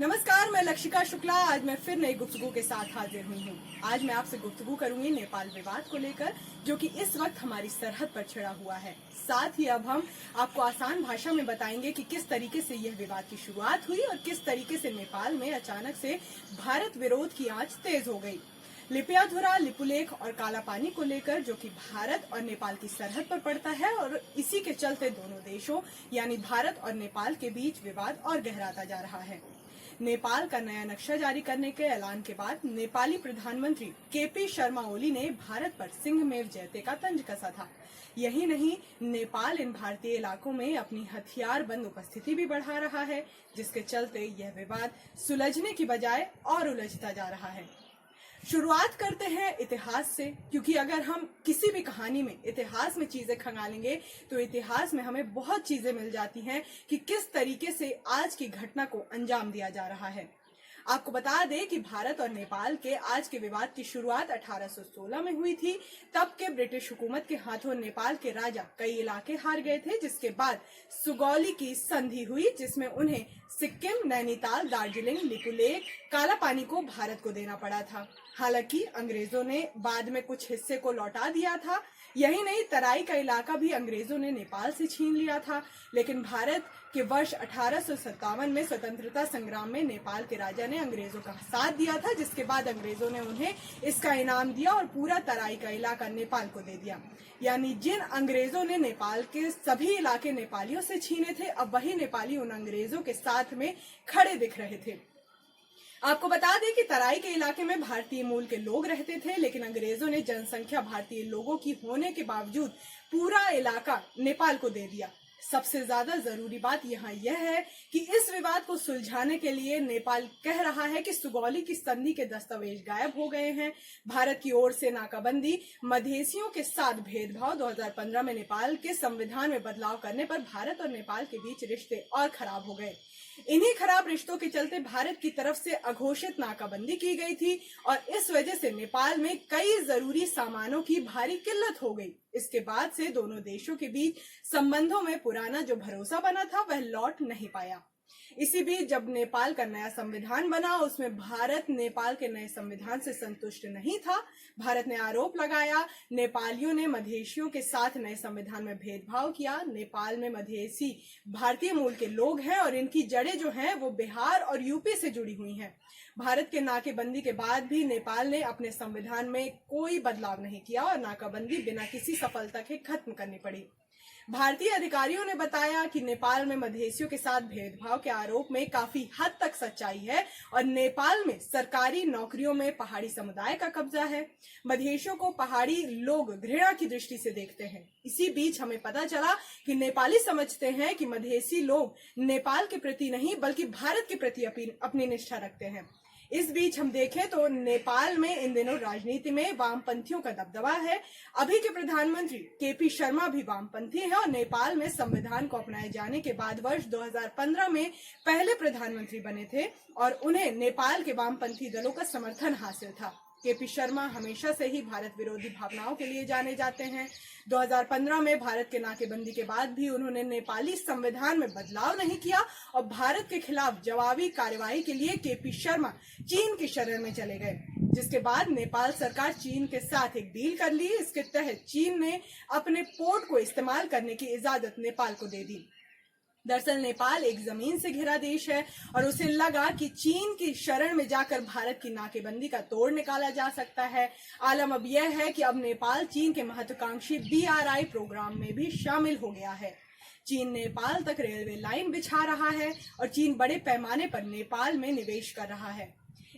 नमस्कार, मैं लक्षिका शुक्ला आज मैं फिर नई गुफ्तगू के साथ हाजिर हुई हूँ। आज मैं आपसे गुफ्तगू करूंगी नेपाल विवाद को लेकर, जो कि इस वक्त हमारी सरहद पर छिड़ा हुआ है। साथ ही अब हम आपको आसान भाषा में बताएंगे कि किस तरीके से यह विवाद की शुरुआत हुई और किस तरीके से नेपाल में अचानक से भारत विरोध की आंच तेज हो गई। लिपियाधुरा, लिपुलेख और काला पानी को लेकर, जो कि भारत और नेपाल की सरहद पर पड़ता है, और इसी के चलते दोनों देशों यानी भारत और नेपाल के बीच विवाद और गहराता जा रहा है। नेपाल का नया नक्शा जारी करने के ऐलान के बाद नेपाली प्रधानमंत्री केपी शर्मा ओली ने भारत पर सिंहमेव जयते का तंज कसा था। यही नहीं, नेपाल इन भारतीय इलाकों में अपनी हथियारबंद उपस्थिति भी बढ़ा रहा है, जिसके चलते यह विवाद सुलझने की बजाय और उलझता जा रहा है। शुरुआत करते हैं इतिहास से, क्योंकि अगर हम किसी भी कहानी में इतिहास में चीजें खंगालेंगे तो इतिहास में हमें बहुत चीजें मिल जाती हैं कि किस तरीके से आज की घटना को अंजाम दिया जा रहा है। आपको बता दें कि भारत और नेपाल के आज के विवाद की शुरुआत 1816 में हुई थी। तब के ब्रिटिश हुकूमत के हाथों नेपाल के राजा कई इलाके हार गए थे, जिसके बाद सुगौली की संधि हुई, जिसमें उन्हें सिक्किम, नैनीताल, दार्जिलिंग, लिपुलेख, काला पानी को भारत को देना पड़ा था। हालांकि अंग्रेजों ने बाद में कुछ हिस्से को लौटा दिया था। यही नहीं, तराई का इलाका भी अंग्रेजों ने नेपाल से छीन लिया था। लेकिन भारत के वर्ष 1857 में स्वतंत्रता संग्राम में नेपाल के राजा ने अंग्रेजों का साथ दिया था, जिसके बाद अंग्रेजों ने उन्हें इसका इनाम दिया और पूरा तराई का इलाका नेपाल को दे दिया। यानी जिन अंग्रेजों ने नेपाल के सभी इलाके नेपालियों से छीने थे, अब वही नेपाली उन अंग्रेजों के साथ में खड़े दिख रहे थे। आपको बता दें कि तराई के इलाके में भारतीय मूल के लोग रहते थे, लेकिन अंग्रेजों ने जनसंख्या भारतीय लोगों की होने के बावजूद पूरा इलाका नेपाल को दे दिया। सबसे ज्यादा जरूरी बात यहाँ यह है कि इस विवाद को सुलझाने के लिए नेपाल कह रहा है कि सुगौली की संधि के दस्तावेज गायब हो गए हैं। भारत की ओर से नाकाबंदी, मधेसियों के साथ भेदभाव, 2015 में नेपाल के संविधान में बदलाव करने पर भारत और नेपाल के बीच रिश्ते और खराब हो गए। इन्हीं खराब रिश्तों के चलते भारत की तरफ से अघोषित नाकाबंदी की गई थी और इस वजह से नेपाल में कई जरूरी सामानों की भारी किल्लत हो गई। इसके बाद से दोनों देशों के बीच संबंधों में पुराना जो भरोसा बना था वह लौट नहीं पाया। इसी बीच जब नेपाल का नया संविधान बना, उसमें भारत नेपाल के नए संविधान से संतुष्ट नहीं था। भारत ने आरोप लगाया नेपालियों ने मधेशियों के साथ नए संविधान में भेदभाव किया। नेपाल में मधेसी भारतीय मूल के लोग हैं और इनकी जड़ें जो हैं वो बिहार और यूपी से जुड़ी हुई हैं। भारत के नाकेबंदी के बाद भी नेपाल ने अपने संविधान में कोई बदलाव नहीं किया और नाकाबंदी बिना किसी सफलता के खत्म करनी पड़ी। भारतीय अधिकारियों ने बताया कि नेपाल में मधेसियों के साथ भेदभाव के आरोप में काफी हद तक सच्चाई है और नेपाल में सरकारी नौकरियों में पहाड़ी समुदाय का कब्जा है। मधेसियों को पहाड़ी लोग घृणा की दृष्टि से देखते हैं। इसी बीच हमें पता चला कि नेपाली समझते हैं कि मधेसी लोग नेपाल के प्रति नहीं बल्कि भारत के प्रति अपनी निष्ठा रखते हैं। इस बीच हम देखें तो नेपाल में इन दिनों राजनीति में वामपंथियों का दबदबा है। अभी के प्रधानमंत्री केपी शर्मा भी वामपंथी हैं और नेपाल में संविधान को अपनाए जाने के बाद वर्ष 2015 में पहले प्रधानमंत्री बने थे और उन्हें नेपाल के वामपंथी दलों का समर्थन हासिल था। केपी शर्मा हमेशा से ही भारत विरोधी भावनाओं के लिए जाने जाते हैं। 2015 में भारत के नाकेबंदी के बाद भी उन्होंने नेपाली संविधान में बदलाव नहीं किया और भारत के खिलाफ जवाबी कार्रवाई के लिए केपी शर्मा चीन की शरण में चले गए, जिसके बाद नेपाल सरकार चीन के साथ एक डील कर ली। इसके तहत चीन ने अपने पोर्ट को इस्तेमाल करने की इजाजत नेपाल को दे दी। दरअसल नेपाल एक जमीन से घिरा देश है और उसे लगा कि चीन की शरण में जाकर भारत की नाकेबंदी का तोड़ निकाला जा सकता है। आलम अब यह है कि अब नेपाल चीन के महत्वाकांक्षी BRI प्रोग्राम में भी शामिल हो गया है। चीन नेपाल तक रेलवे लाइन बिछा रहा है और चीन बड़े पैमाने पर नेपाल में निवेश कर रहा है।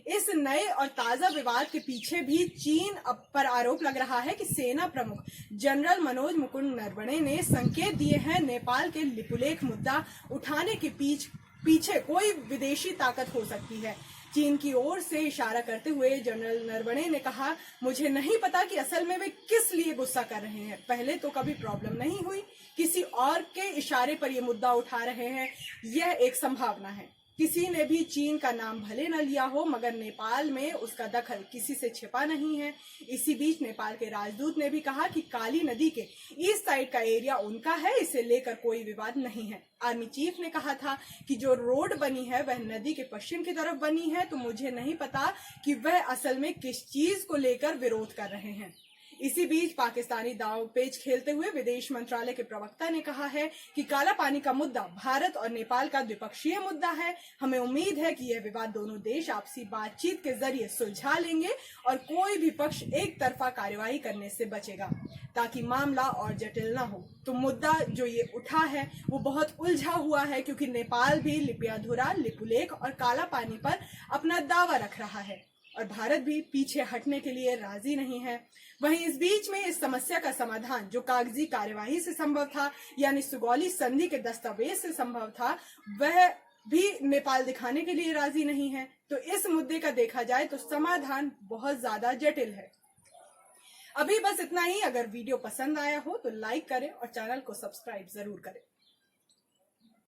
इस नए और ताजा विवाद के पीछे भी चीन पर आरोप लग रहा है कि सेना प्रमुख जनरल मनोज मुकुंद नरवणे ने संकेत दिए हैं नेपाल के लिपुलेख मुद्दा उठाने के पीछे कोई विदेशी ताकत हो सकती है। चीन की ओर से इशारा करते हुए जनरल नरवणे ने कहा, मुझे नहीं पता कि असल में वे किस लिए गुस्सा कर रहे हैं। पहले तो कभी प्रॉब्लम नहीं हुई, किसी और के इशारे पर ये मुद्दा उठा रहे हैं, यह एक संभावना है। किसी ने भी चीन का नाम भले न लिया हो, मगर नेपाल में उसका दखल किसी से छिपा नहीं है। इसी बीच नेपाल के राजदूत ने भी कहा कि काली नदी के ईस्ट साइड का एरिया उनका है, इसे लेकर कोई विवाद नहीं है। आर्मी चीफ ने कहा था कि जो रोड बनी है वह नदी के पश्चिम की तरफ बनी है, तो मुझे नहीं पता कि वह असल में किस चीज को लेकर विरोध कर रहे हैं। इसी बीच पाकिस्तानी दांवपेच खेलते हुए विदेश मंत्रालय के प्रवक्ता ने कहा है कि काला पानी का मुद्दा भारत और नेपाल का द्विपक्षीय मुद्दा है। हमें उम्मीद है कि यह विवाद दोनों देश आपसी बातचीत के जरिए सुलझा लेंगे और कोई भी पक्ष एक तरफा कार्यवाही करने से बचेगा, ताकि मामला और जटिल न हो। तो मुद्दा जो ये उठा है वो बहुत उलझा हुआ है, क्योंकि नेपाल भी लिपियाधुरा, लिपुलेख और काला पानी पर अपना दावा रख रहा है और भारत भी पीछे हटने के लिए राजी नहीं है। वहीं इस बीच में इस समस्या का समाधान जो कागजी कार्यवाही से संभव था, यानी सुगौली संधि के दस्तावेज से संभव था, वह भी नेपाल दिखाने के लिए राजी नहीं है। तो इस मुद्दे का देखा जाए तो समाधान बहुत ज्यादा जटिल है। अभी बस इतना ही। अगर वीडियो पसंद आया हो तो लाइक करें और चैनल को सब्सक्राइब जरूर करें।